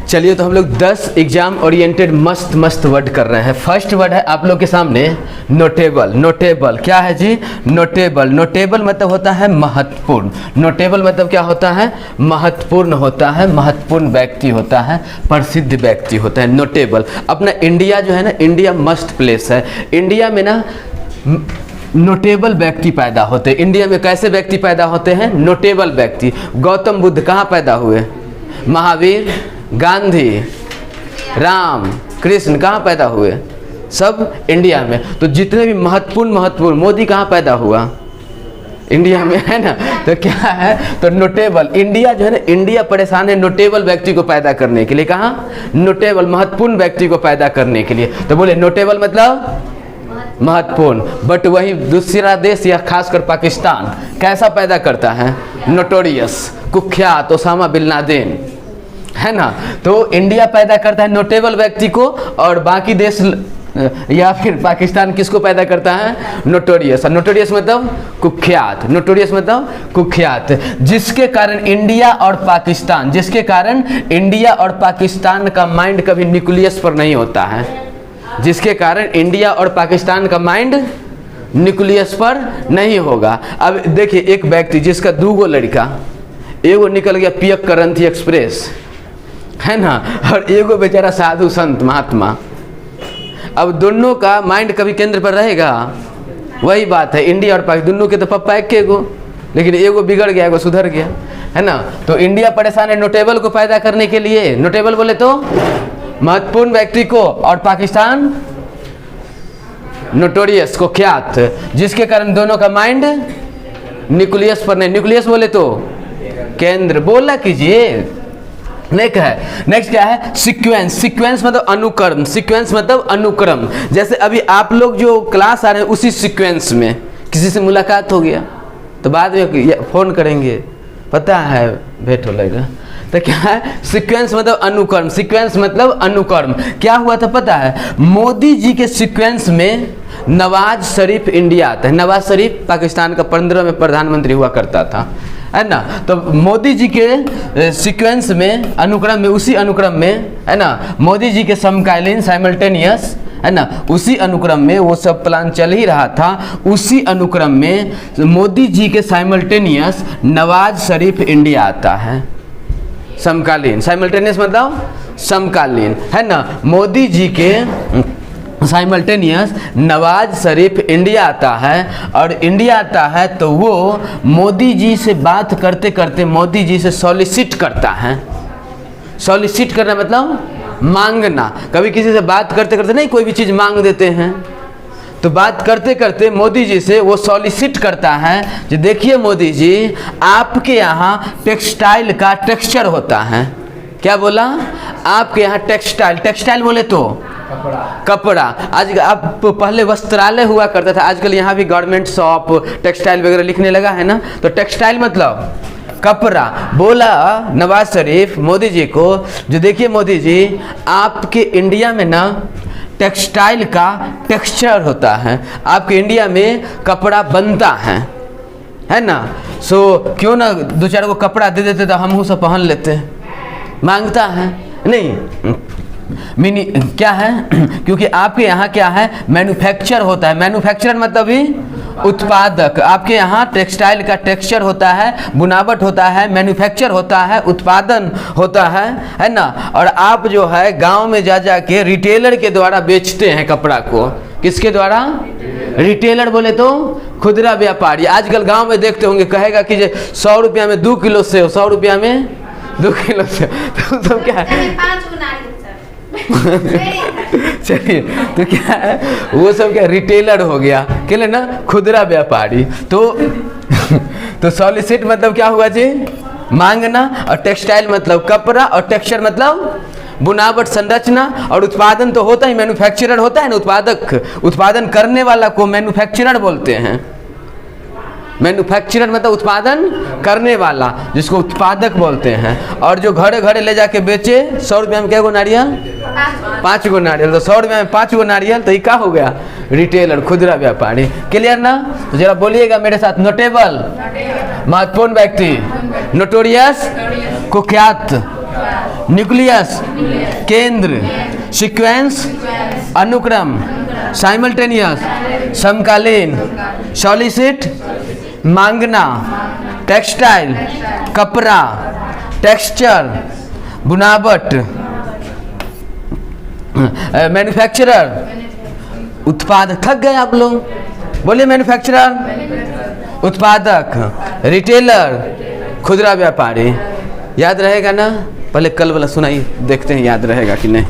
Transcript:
चलिए तो हम लोग 10 एग्जाम ओरिएंटेड मस्त मस्त वर्ड कर रहे हैं। फर्स्ट वर्ड है आप लोग के सामने नोटेबल। नोटेबल क्या है जी? नोटेबल। नोटेबल मतलब होता है महत्वपूर्ण। नोटेबल मतलब क्या होता है? महत्वपूर्ण होता है, महत्वपूर्ण व्यक्ति होता है, प्रसिद्ध व्यक्ति होता है। नोटेबल। अपना इंडिया जो है ना, इंडिया मस्त प्लेस है। इंडिया में ना नोटेबल व्यक्ति पैदा होते हैं। इंडिया में कैसे व्यक्ति पैदा होते हैं? नोटेबल व्यक्ति। गौतम बुद्ध कहाँ पैदा हुए? महावीर, गांधी, राम, कृष्ण कहाँ पैदा हुए? सब इंडिया में। तो जितने भी महत्वपूर्ण, मोदी कहाँ पैदा हुआ? इंडिया में, है ना। तो क्या है? तो नोटेबल। इंडिया जो है ना, इंडिया परेशान है नोटेबल व्यक्ति को पैदा करने के लिए। कहाँ? नोटेबल, महत्वपूर्ण व्यक्ति को पैदा करने के लिए। तो बोले नोटेबल मतलब महत्वपूर्ण। बट वही दूसरा देश या खासकर पाकिस्तान कैसा पैदा करता है? नोटोरियस, कुख्यात ओसामा बिन लादेन, है ना। तो इंडिया पैदा करता है नोटेबल व्यक्ति को, और बाकी देश या फिर पाकिस्तान किसको पैदा करता है? नोटोरियस। नोटोरियस मतलब कुख्यात। नोटोरियस मतलब कुख्यात। जिसके कारण इंडिया और पाकिस्तान, जिसके कारण इंडिया और पाकिस्तान का माइंड कभी न्यूक्लियस पर नहीं होता है। जिसके कारण इंडिया और पाकिस्तान का माइंड न्यूक्लियस पर नहीं होगा। अब देखिए, एक व्यक्ति जिसका 2 लड़का, एगो निकल गया पियक करंथी एक्सप्रेस, है ना, और एगो बेचारा साधु संत महात्मा। अब दोनों का माइंड कभी केंद्र पर रहेगा? वही बात है, इंडिया और पाकिस्तान दोनों के तो पप्पा एक के गो, लेकिन एगो बिगड़ गया, एगो सुधर गया, है ना। तो इंडिया परेशान है नोटेबल को पैदा करने के लिए। नोटेबल बोले तो महत्वपूर्ण व्यक्ति को, और पाकिस्तान नोटोरियस को, ख्यात, जिसके कारण दोनों का माइंड न्यूक्लियस पर नहीं। न्यूक्लियस बोले तो केंद्र। बोला कीजिए। नेक्स्ट क्या है? सीक्वेंस। सीक्वेंस मतलब अनुक्रम। सीक्वेंस मतलब अनुक्रम। जैसे अभी आप लोग जो क्लास आ रहे हैं, उसी सीक्वेंस में किसी से मुलाकात हो गया तो बाद में फोन करेंगे, पता है, भेंट हो लगेगा। तो क्या है? सीक्वेंस मतलब अनुक्रम। सीक्वेंस मतलब अनुक्रम। क्या हुआ था पता है? मोदी जी के सीक्वेंस में नवाज शरीफ इंडिया आता है। नवाज शरीफ पाकिस्तान का 15 में प्रधानमंत्री हुआ करता था, है ना। तो मोदी जी के सीक्वेंस में, अनुक्रम में, उसी अनुक्रम में, है ना, मोदी जी के समकालीन, साइमल्टेनियस, है ना, उसी अनुक्रम में वो सब प्लान चल ही रहा था। उसी अनुक्रम में मोदी जी के साइमल्टेनियस नवाज शरीफ इंडिया आता है। समकालीन, साइमल्टेनियस मतलब समकालीन, है ना। मोदी जी के साइमल्टेनियस नवाज शरीफ इंडिया आता है, और इंडिया आता है तो वो मोदी जी से बात करते करते मोदी जी से सॉलिसिट करता है। सॉलिसिट करना मतलब मांगना। कभी किसी से बात करते करते नहीं कोई भी चीज़ मांग देते हैं, तो बात करते करते मोदी जी से वो सॉलिसिट करता है कि देखिए मोदी जी, आपके यहाँ टेक्सटाइल का टेक्सचर होता है। क्या बोला? आपके यहाँ टेक्सटाइल। टेक्सटाइल बोले तो कपड़ा। आज आप पहले वस्त्रालय हुआ करता था, आजकल यहाँ भी गवर्नमेंट शॉप टेक्सटाइल वगैरह लिखने लगा है ना। तो टेक्सटाइल मतलब कपड़ा। बोला नवाज शरीफ मोदी जी को, जो देखिए मोदी जी, आपके इंडिया में ना टेक्सटाइल का टेक्सचर होता है, आपके इंडिया में कपड़ा बनता है ना। सो क्यों ना 2-4 को कपड़ा दे देते तो हम सब पहन लेते। मांगता है नहीं। मिनी क्या है? क्योंकि आपके यहाँ क्या है? मैन्युफैक्चर होता है। मैन्युफैक्चर मतलब भी उत्पादक। आपके यहाँ टेक्सटाइल का टेक्सचर होता है, बुनावट होता है, मैन्युफैक्चर होता है, उत्पादन होता है ना। और आप जो है गांव में जा के रिटेलर के द्वारा बेचते हैं कपड़ा को। किसके द्वारा? रिटेलर बोले तो खुदरा व्यापारी। आजकल गांव में देखते होंगे, कहेगा कि 100 रुपया में 2 किलो से, 100 रुपया में 2 किलो से, तो सब क्या है? चलिए, तो क्या है? वो सब क्या रिटेलर हो गया, क्या ना, खुदरा व्यापारी। तो सॉलिसिट मतलब क्या हुआ जी? मांगना। और टेक्सटाइल मतलब कपड़ा, और टेक्सचर मतलब बुनावट, संरचना। और उत्पादन तो होता ही, मैन्युफैक्चरर होता है ना, उत्पादक। उत्पादन करने वाला को मैन्युफैक्चरर बोलते हैं। मैन्युफैक्चरर मतलब उत्पादन करने वाला, जिसको उत्पादक बोलते हैं। और जो घरे घरे ले जाके बेचे, 100 रुपया में क्या गो नारियल? 5 गो नारियल। तो 100 रुपया में 5 गो नारियल, तो ये क्या हो गया? रिटेलर, खुदरा व्यापारी। क्लियर ना? तो जरा बोलिएगा मेरे साथ। नोटेबल महत्वपूर्ण व्यक्ति, नोटोरियस कुख्यात, न्यूक्लियस, केंद्र, सीक्वेंस, अनुक्रम, साइमल्टेनियस, समकालीन, सॉलिसिट, मांगना, टेक्सटाइल, कपड़ा, टेक्सचर, बुनावट, मैन्युफैक्चरर, उत्पादक। थक गए आप लोग, बोलिए मैन्युफैक्चरर, उत्पादक, रिटेलर, खुदरा व्यापारी। याद रहेगा ना? पहले कल वाला सुनाइए, देखते हैं याद रहेगा कि नहीं।